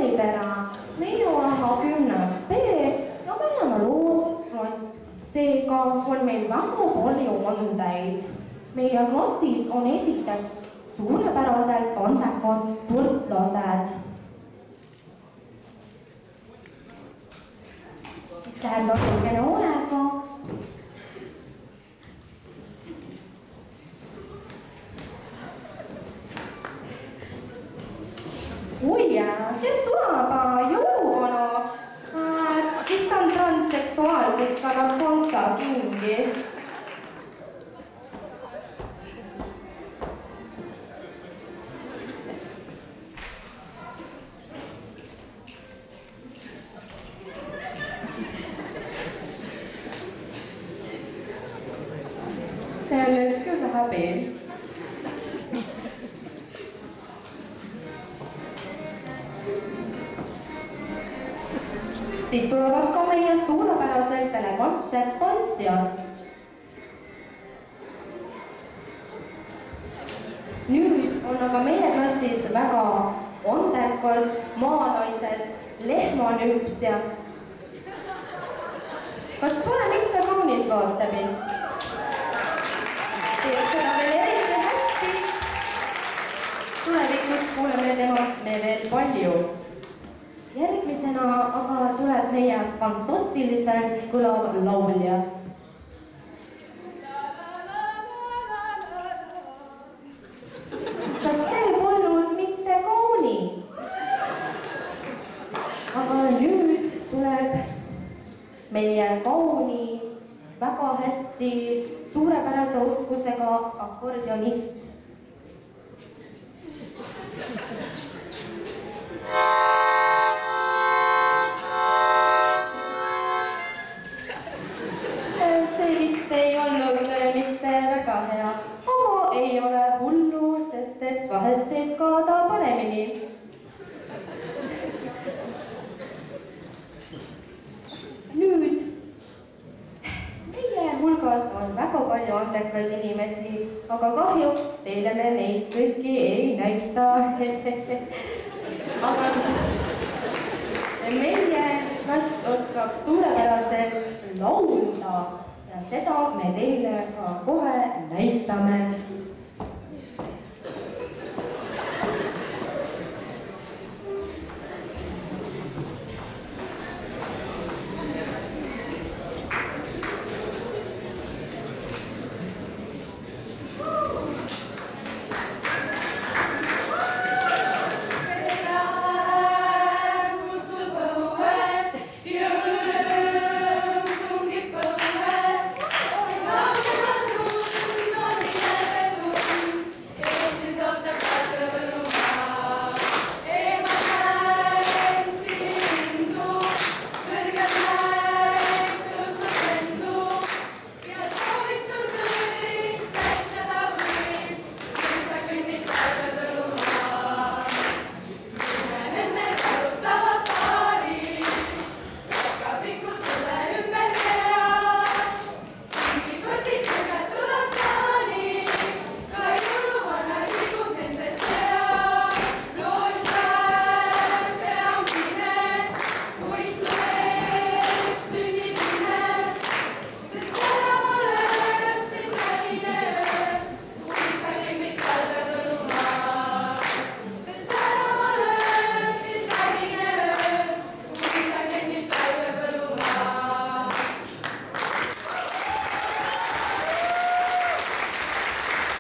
koolipere, meie oleme 10. B ja me oleme loodusklass. Seega on meil väga palju andeid. Meie klassis on esiteks suurepäraselt andekad sportlased. Siis läheb natukene aega. Oi, kes tuleb? Jõuluvana? Kes ta on transseksuaalsest, kannab konsa kingi? See on nüüd küll häbi. Siit tulevad ka meie suurepäraselt elegantsed tantsijad. Nüüd on aga meie klassis väga andekas maalaises lehmanüpsja. Kas pole mitte kaunis vaatamine? Teeb seda veel eriti hästi. Tulevikus kuuleme temast me veel palju. Järgmisena aga tuleb meie fantastiliselt kõlav laulja. Kas see polnud mitte kaunis? Aga nüüd tuleb meie kaunis, väga hästi suurepärase oskusega akordionist. See vist ei olnud mitte väga hea, aga ei ole hullu, sest et vahest teeb ka ta paremini. Nüüd meie hulgas on väga palju andekaid inimesi, aga kahjuks teile me neid kõiki ei näita. Aga meie klass oskab suurepäraselt laulda ja seda me teile ka kohe näitame.